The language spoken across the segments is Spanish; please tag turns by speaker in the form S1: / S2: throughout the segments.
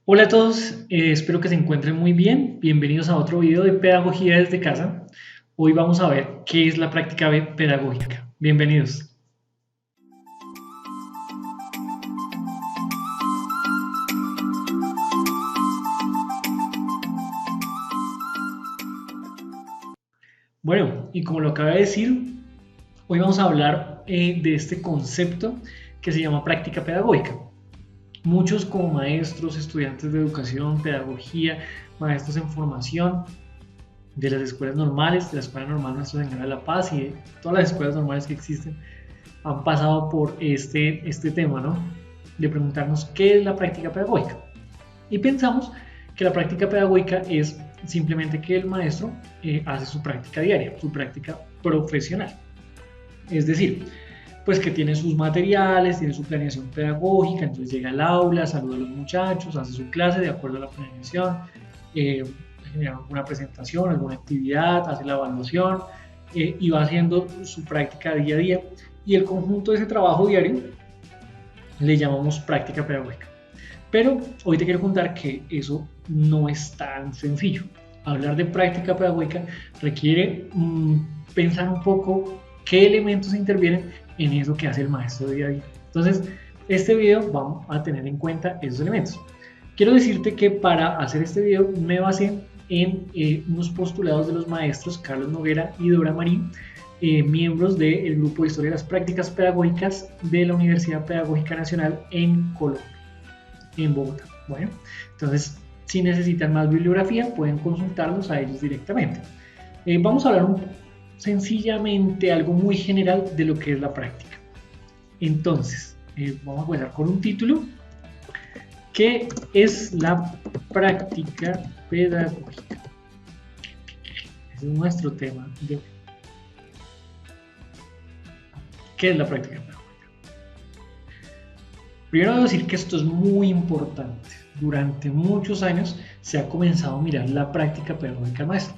S1: Hola a todos, espero que se encuentren muy bien. Bienvenidos a otro video de Pedagogía desde casa. Hoy vamos a ver qué es la práctica pedagógica. Bienvenidos. Bueno, y como lo acabé de decir, hoy vamos a hablar de este concepto que se llama práctica pedagógica. Muchos como maestros, estudiantes de educación, pedagogía, maestros en formación, de las escuelas normales, de la Escuela Normal Nuestra Señora de la Paz y de todas las escuelas normales que existen, han pasado por este tema, ¿no? De preguntarnos qué es la práctica pedagógica. Y pensamos que la práctica pedagógica es simplemente que el maestro hace su práctica diaria, su práctica profesional. Es decir, pues que tiene sus materiales, tiene su planeación pedagógica, entonces llega al aula, saluda a los muchachos, hace su clase de acuerdo a la planeación, eh, genera alguna presentación, alguna actividad, hace la evaluación y va haciendo su práctica día a día. Y el conjunto de ese trabajo diario le llamamos práctica pedagógica. Pero hoy te quiero contar que eso no es tan sencillo. Hablar de práctica pedagógica requiere pensar un poco qué elementos intervienen en eso que hace el maestro día a día. Entonces, este video vamos a tener en cuenta esos elementos. Quiero decirte que para hacer este video me basé en unos postulados de los maestros Carlos Noguera y Dora Marín, miembros del grupo de Historia de las Prácticas Pedagógicas de la Universidad Pedagógica Nacional en Colombia, en Bogotá. Bueno, entonces, si necesitan más bibliografía, pueden consultarlos a ellos directamente. Vamos a hablar sencillamente algo muy general de lo que es la práctica. Entonces, vamos a comenzar con un título. ¿Qué es la práctica pedagógica? Ese es nuestro tema de hoy. ¿Qué es la práctica pedagógica? Primero debo decir que esto es muy importante. Durante muchos años se ha comenzado a mirar la práctica pedagógica maestra.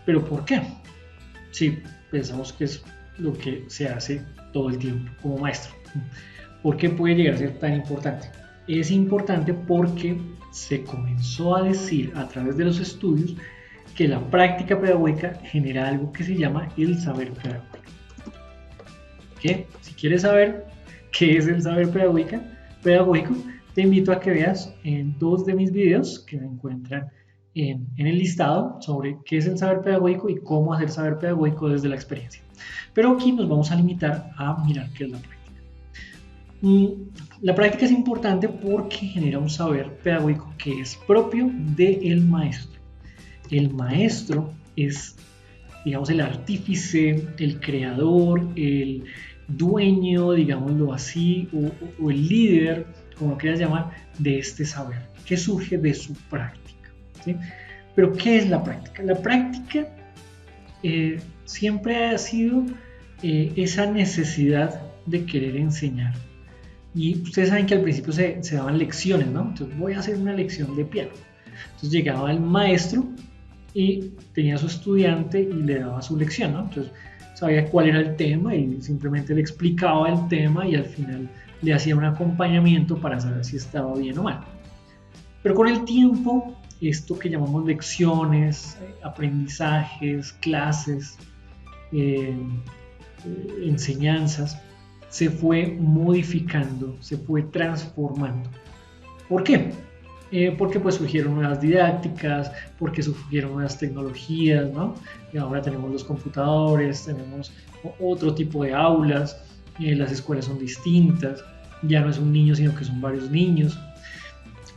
S1: ¿Pero por qué? Sí, pensamos que es lo que se hace todo el tiempo como maestro. ¿Por qué puede llegar a ser tan importante? Es importante porque se comenzó a decir a través de los estudios que la práctica pedagógica genera algo que se llama el saber pedagógico. ¿Qué? Si quieres saber qué es el saber pedagógico, te invito a que veas en dos de mis videos que se encuentran en el listado sobre qué es el saber pedagógico y cómo hacer saber pedagógico desde la experiencia. Pero aquí nos vamos a limitar a mirar qué es la práctica. La práctica es importante porque genera un saber pedagógico que es propio del maestro. El maestro es, digamos, el artífice, el creador, el dueño, digámoslo así, o el líder, como lo quieras llamar, de este saber, que surge de su práctica. ¿Sí? Pero, ¿qué es la práctica? La práctica siempre ha sido esa necesidad de querer enseñar. Y ustedes saben que al principio se daban lecciones, ¿no? Entonces voy a hacer una lección de piano. Entonces llegaba el maestro y tenía a su estudiante y le daba su lección, ¿no? Entonces sabía cuál era el tema y simplemente le explicaba el tema y al final le hacía un acompañamiento para saber si estaba bien o mal. Pero con el tiempo, esto que llamamos lecciones, aprendizajes, clases, enseñanzas, se fue modificando, se fue transformando. ¿Por qué? Porque pues surgieron nuevas didácticas, porque surgieron nuevas tecnologías, ¿no? Y ahora tenemos los computadores, tenemos otro tipo de aulas, las escuelas son distintas, ya no es un niño sino que son varios niños.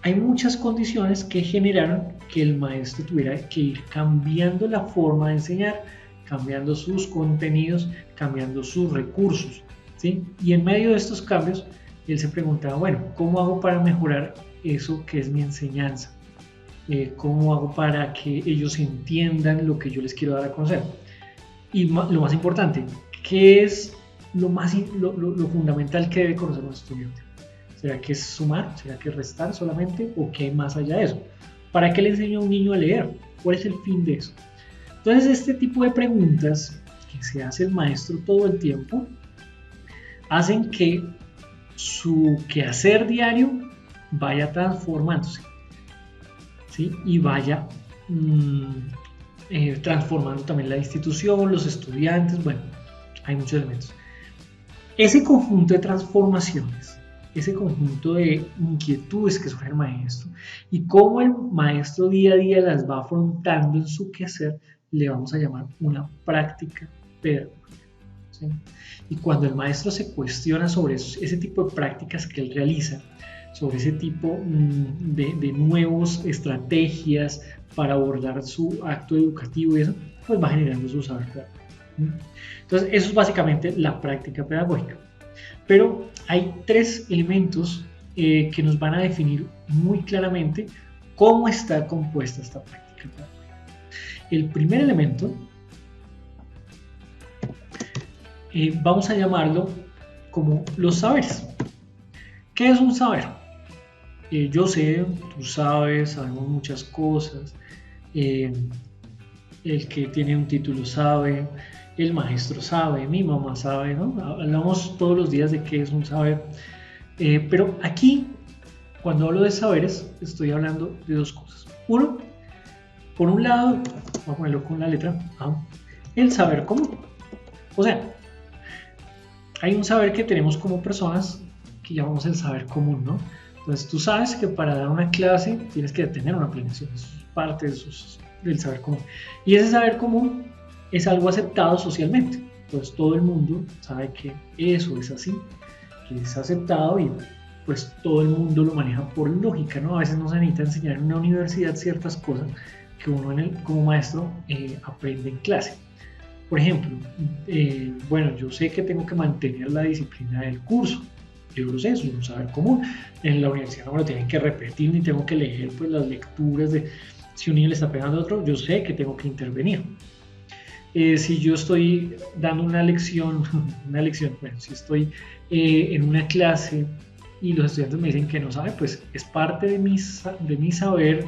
S1: Hay muchas condiciones que generaron que el maestro tuviera que ir cambiando la forma de enseñar, cambiando sus contenidos, cambiando sus recursos, ¿sí? Y en medio de estos cambios, él se preguntaba, bueno, ¿cómo hago para mejorar eso que es mi enseñanza? ¿Cómo hago para que ellos entiendan lo que yo les quiero dar a conocer? Y lo más importante, ¿qué es lo fundamental que debe conocer un estudiante? ¿Será que es sumar? ¿Será que es restar solamente? ¿O qué hay más allá de eso? ¿Para qué le enseño a un niño a leer? ¿Cuál es el fin de eso? Entonces, este tipo de preguntas que se hace el maestro todo el tiempo hacen que su quehacer diario vaya transformándose. ¿sí? Y vaya transformando también la institución, los estudiantes, bueno, hay muchos elementos. Ese conjunto de transformaciones, ese conjunto de inquietudes que surge el maestro y cómo el maestro día a día las va afrontando en su quehacer, le vamos a llamar una práctica pedagógica. ¿Sí? Y cuando el maestro se cuestiona sobre ese tipo de prácticas que él realiza, sobre ese tipo de nuevas estrategias para abordar su acto educativo y eso, pues va generando su saber pedagógico. Entonces, eso es básicamente la práctica pedagógica. Pero hay tres elementos que nos van a definir muy claramente cómo está compuesta esta práctica pedagógica. El primer elemento, vamos a llamarlo como los saberes. ¿Qué es un saber? Yo sé, tú sabes, sabemos muchas cosas. El que tiene un título sabe, el maestro sabe, mi mamá sabe, ¿no? Hablamos todos los días de qué es un saber. Pero aquí, cuando hablo de saberes, estoy hablando de dos cosas. Uno, por un lado, vamos a ponerlo con la letra A, el saber común. O sea, hay un saber que tenemos como personas que llamamos el saber común, ¿no? Entonces tú sabes que para dar una clase tienes que tener una planeación, eso es parte del saber común. Y ese saber común es algo aceptado socialmente. Entonces todo el mundo sabe que eso es así, que es aceptado y pues todo el mundo lo maneja por lógica, ¿no? A veces no se necesita enseñar en una universidad ciertas cosas que uno como maestro aprende en clase. Por ejemplo, bueno, yo sé que tengo que mantener la disciplina del curso. Yo lo sé, es un saber común. En la universidad no me lo tienen que repetir ni tengo que leer pues, las lecturas de si un niño le está pegando a otro, yo sé que tengo que intervenir. Si yo estoy dando una lección, bueno, si estoy en una clase y los estudiantes me dicen que no saben, pues es parte de mi saber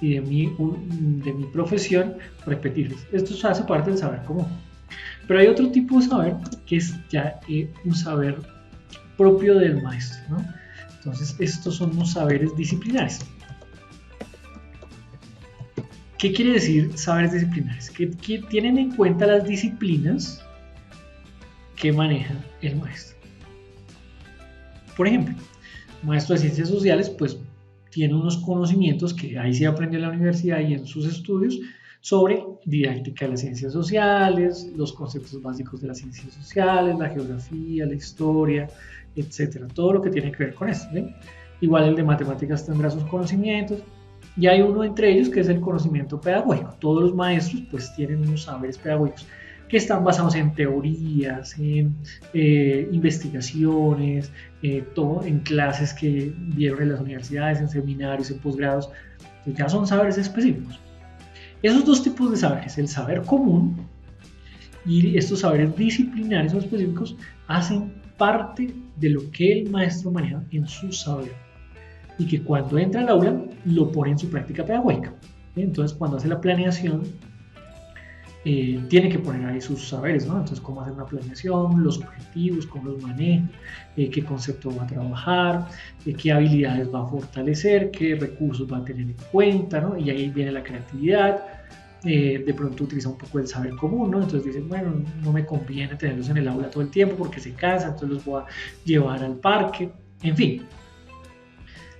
S1: y de mi profesión repetirles. Esto hace parte del saber común. Pero hay otro tipo de saber que es ya un saber propio del maestro, ¿no? Entonces, estos son los saberes disciplinares. ¿Qué quiere decir saberes disciplinares? Que tienen en cuenta las disciplinas que maneja el maestro. Por ejemplo, un maestro de ciencias sociales, pues tiene unos conocimientos que ahí se aprendió en la universidad y en sus estudios sobre didáctica de las ciencias sociales, los conceptos básicos de las ciencias sociales, la geografía, la historia, etcétera, todo lo que tiene que ver con eso. ¿Sí? Igual el de matemáticas tendrá sus conocimientos y hay uno entre ellos que es el conocimiento pedagógico. Todos los maestros pues tienen unos saberes pedagógicos que están basados en teorías, en investigaciones, todo en clases que vieron en las universidades, en seminarios, en posgrados, que ya son saberes específicos. Esos dos tipos de saberes, el saber común y estos saberes disciplinarios o específicos, hacen parte de lo que el maestro maneja en su saber y que cuando entra al aula lo pone en su práctica pedagógica. Entonces, cuando hace la planeación, tiene que poner ahí sus saberes, ¿no? Entonces, cómo hacer una planeación, los objetivos, cómo los maneja, qué concepto va a trabajar, qué habilidades va a fortalecer, qué recursos va a tener en cuenta, ¿no? Y ahí viene la creatividad. De pronto utiliza un poco el saber común, ¿no? Entonces dicen, bueno, no me conviene tenerlos en el aula todo el tiempo porque se cansan, entonces los voy a llevar al parque, en fin.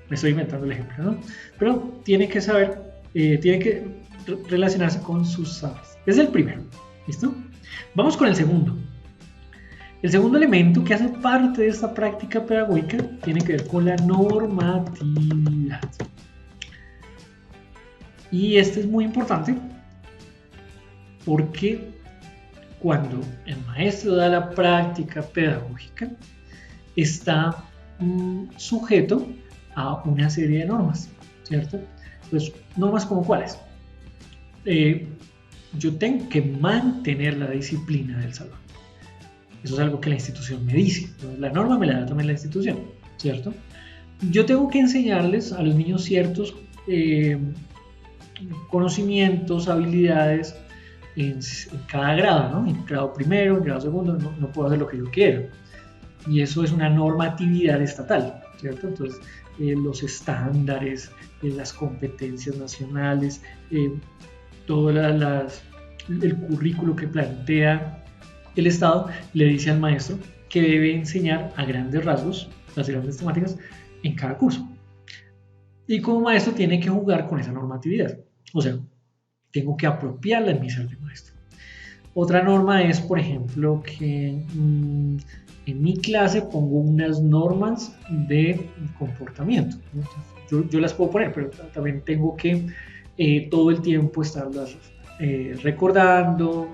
S1: Me estoy inventando el ejemplo, ¿no? Pero tiene que saber, tiene que relacionarse con sus saberes. Es el primero, ¿listo? Vamos con el segundo. El segundo elemento que hace parte de esta práctica pedagógica tiene que ver con la normatividad. Y este es muy importante porque cuando el maestro da la práctica pedagógica está sujeto a una serie de normas, ¿cierto? Pues normas como cuáles. Yo tengo que mantener la disciplina del salón. Eso es algo que la institución me dice. Entonces, la norma me la da también la institución, ¿cierto? Yo tengo que enseñarles a los niños ciertos conocimientos, habilidades en cada grado, ¿no? En grado primero, en grado segundo, no puedo hacer lo que yo quiero. Y eso es una normatividad estatal, ¿cierto? Entonces, los estándares, las competencias nacionales, todo el currículo que plantea el Estado, le dice al maestro que debe enseñar a grandes rasgos las grandes temáticas en cada curso. Y como maestro tiene que jugar con esa normatividad. O sea, tengo que apropiarla en mi ser de maestro. Otra norma es, por ejemplo, que en mi clase pongo unas normas de comportamiento. Yo las puedo poner, pero también tengo que todo el tiempo estarlas recordando,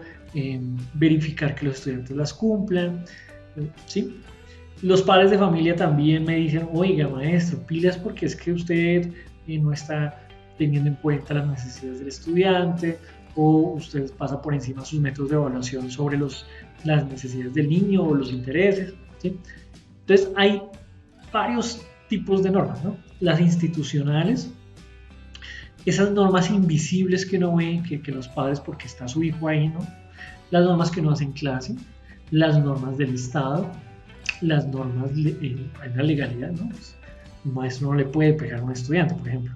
S1: verificar que los estudiantes las cumplan, ¿sí? Los padres de familia también me dicen, oiga maestro, pilas porque es que usted no está teniendo en cuenta las necesidades del estudiante, o usted pasa por encima sus métodos de evaluación sobre las necesidades del niño o los intereses, ¿sí? Entonces hay varios tipos de normas, ¿no? Las institucionales, esas normas invisibles que no ven, que los padres, porque está su hijo ahí, ¿no? Las normas que no hacen clase, las normas del Estado, las normas en la legalidad, ¿no? Pues, un maestro no le puede pegar a un estudiante, por ejemplo.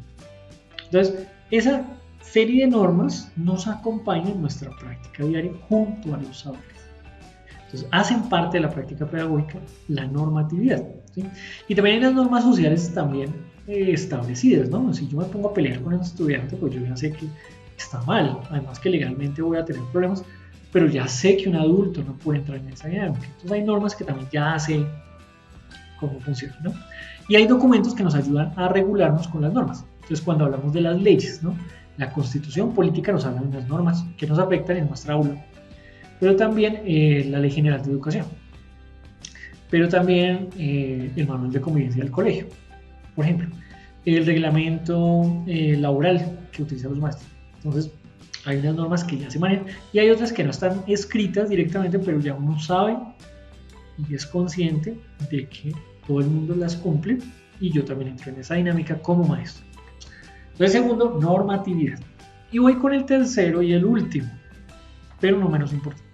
S1: Entonces, esa serie de normas nos acompaña en nuestra práctica diaria junto a los saberes. Entonces, hacen parte de la práctica pedagógica la normatividad, ¿sí? Y también hay las normas sociales también establecidas, ¿no? Si yo me pongo a pelear con un estudiante, pues yo ya sé que está mal, además que legalmente voy a tener problemas, pero ya sé que un adulto no puede entrar en esa dinámica. Entonces hay normas que también ya sé cómo funciona, ¿no? Y hay documentos que nos ayudan a regularnos con las normas. Entonces cuando hablamos de las leyes, ¿no? La Constitución política nos habla de unas normas que nos afectan en nuestra aula, pero también la Ley General de Educación, pero también el Manual de Convivencia del Colegio, por ejemplo, el reglamento laboral que utilizan los maestros. Entonces, hay unas normas que ya se manejan y hay otras que no están escritas directamente, pero ya uno sabe y es consciente de que todo el mundo las cumple y yo también entro en esa dinámica como maestro. Entonces, segundo, normatividad. Y voy con el tercero y el último, pero no menos importante.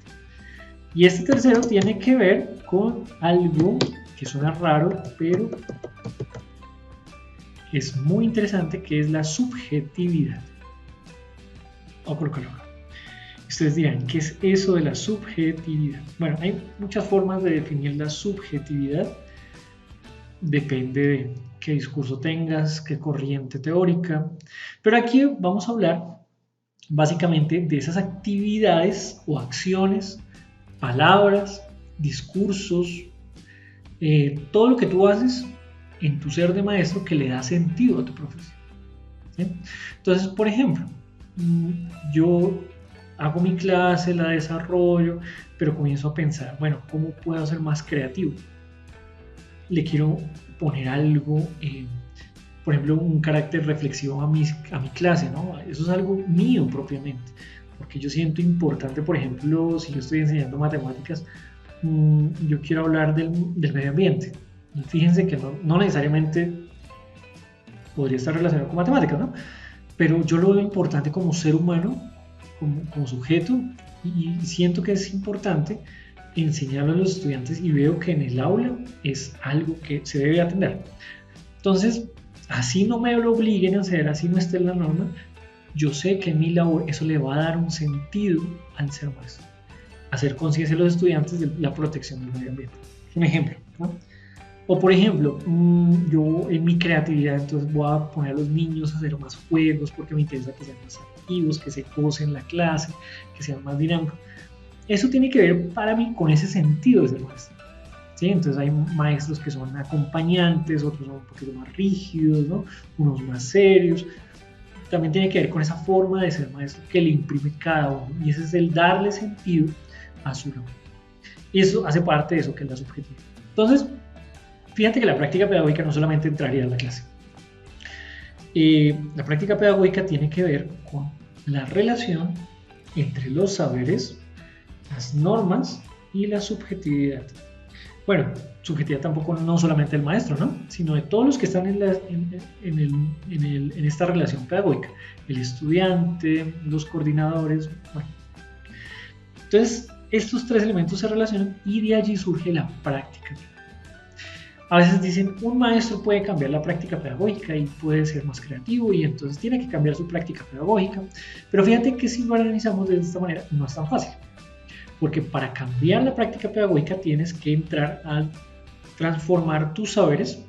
S1: Y este tercero tiene que ver con algo que suena raro, pero es muy interesante, que es la subjetividad. Voy a colocarlo acá. Ustedes dirán, ¿qué es eso de la subjetividad? Bueno, hay muchas formas de definir la subjetividad. Depende de qué discurso tengas, qué corriente teórica. Pero aquí vamos a hablar básicamente de esas actividades o acciones, palabras, discursos, todo lo que tú haces en tu ser de maestro que le da sentido a tu profesión, ¿sí? Entonces, por ejemplo, yo hago mi clase, la desarrollo, pero comienzo a pensar, bueno, ¿cómo puedo ser más creativo? Le quiero poner algo, por ejemplo, un carácter reflexivo a mi clase, ¿no? Eso es algo mío propiamente, porque yo siento importante, por ejemplo, si yo estoy enseñando matemáticas, yo quiero hablar del medio ambiente. Y fíjense que no necesariamente podría estar relacionado con matemáticas, ¿no? Pero yo lo veo importante como ser humano, como sujeto, y siento que es importante enseñarlo a los estudiantes y veo que en el aula es algo que se debe atender. Entonces, así no me lo obliguen a hacer, así no esté en la norma, yo sé que en mi labor eso le va a dar un sentido al ser maestro, hacer conciencia a los estudiantes de la protección del medio ambiente. Un ejemplo, ¿no? O por ejemplo, yo en mi creatividad entonces voy a poner a los niños a hacer más juegos porque me interesa que sean más activos, que se gocen la clase, que sean más dinámicos. Eso tiene que ver para mí con ese sentido de ser maestro, ¿sí? Entonces hay maestros que son acompañantes, otros son un poquito más rígidos, ¿no? Unos más serios. También tiene que ver con esa forma de ser maestro que le imprime cada uno, y ese es el darle sentido a su labor. Y eso hace parte de eso que es la subjetividad. Entonces, fíjate que la práctica pedagógica no solamente entraría en la clase. La práctica pedagógica tiene que ver con la relación entre los saberes, las normas y la subjetividad. Bueno, subjetividad tampoco no solamente del maestro, ¿no? Sino de todos los que están en esta relación pedagógica. El estudiante, los coordinadores, bueno. Entonces, estos tres elementos se relacionan y de allí surge la práctica. A veces dicen, un maestro puede cambiar la práctica pedagógica y puede ser más creativo y entonces tiene que cambiar su práctica pedagógica. Pero fíjate que si lo analizamos de esta manera, no es tan fácil. Porque para cambiar la práctica pedagógica tienes que entrar a transformar tus saberes,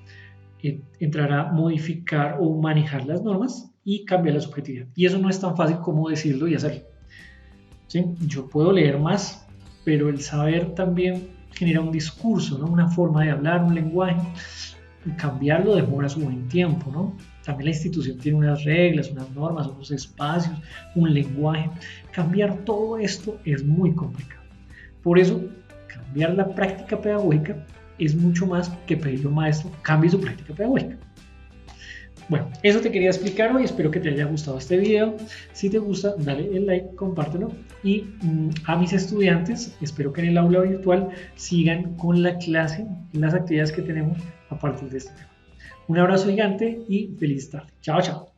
S1: entrar a modificar o manejar las normas y cambiar la subjetividad. Y eso no es tan fácil como decirlo y hacerlo. ¿Sí? Yo puedo leer más, pero el saber también genera un discurso, ¿no? Una forma de hablar, un lenguaje. Y cambiarlo demora su buen tiempo, ¿no? También la institución tiene unas reglas, unas normas, unos espacios, un lenguaje. Cambiar todo esto es muy complicado. Por eso, cambiar la práctica pedagógica es mucho más que pedirle a un maestro cambie su práctica pedagógica. Bueno, eso te quería explicar hoy, espero que te haya gustado este video. Si te gusta, dale el like, compártelo. Y a mis estudiantes, espero que en el aula virtual sigan con la clase, las actividades que tenemos a partir de este tema. Un abrazo gigante y feliz tarde. Chao, chao.